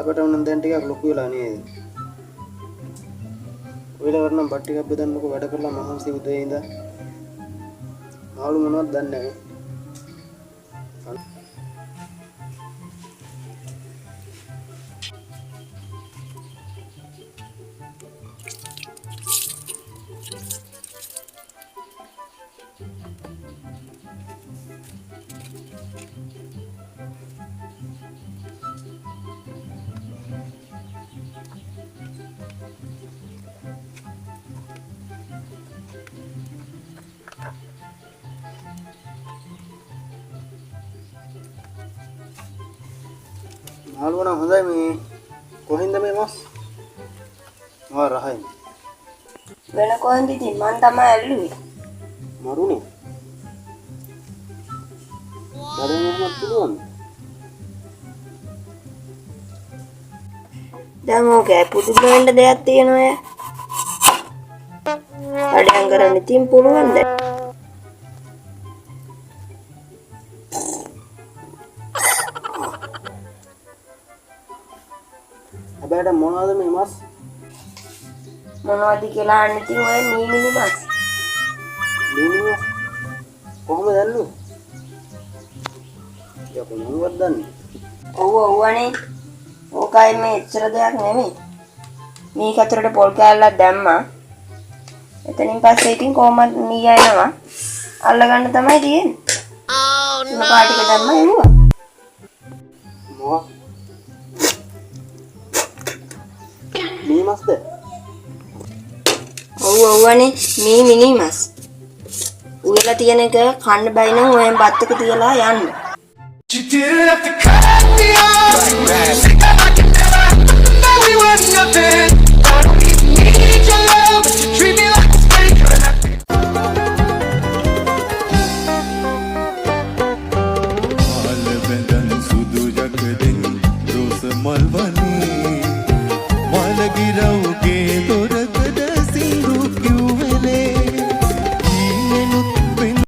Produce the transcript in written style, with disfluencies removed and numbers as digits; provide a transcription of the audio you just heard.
අපිට උනන් දැන් ටිකක් ලොකු වෙලා නේද? ඔයලා නම් බත් ටිකක් බෙදන්නකෝ වැඩ කරලා මහන්සි උදේ ඉඳන්. මාළු මොනවද දන්නේ නැහැ. මාළුව නම් හොඳයි මේ කොහෙන්ද මේ මස්? මා රහයි. වෙන කොහෙන්ද ඉතින් මං තමයි ඇල්ලුවේ. මරුනේ. බඩේ මොහොත් පුළුවන්ද? දැන් ඕකේ පුදුම වෙන්න දෙයක් තියෙනවා ඈ. අඩයන් කරන්න ඉතින් පුළුවන් දැන්. හැබැයි මොනවද මේ මස්? මොනවද කියලා අහන්න ඉතින් ඔය මීමිනි මස්. මීමිනි කොහොමද දන්නේ? යකෝ මොනවද දන්නේ? ඔව් අනේ. ඕකයි මේ එච්චර දෙයක් නෙමෙයි. මේක අතරට පොල් කෑල්ලක් දැම්මා. එතනින් පස්සේ ඉතින් කොහොමද මී යනවා. අල්ලගන්න තමයි තියෙන්නේ. තුන පාටික දැම්මා එළුවා. මොකක්? මේ මස්ද? ඔව් අනේ මේ මිනි මස්. උයලා තියෙන එක කන්න බැයි නම් ඔයෙන් බත් එක තියලා යන්න. You didn't have to cut me off. Like that. We were nothing.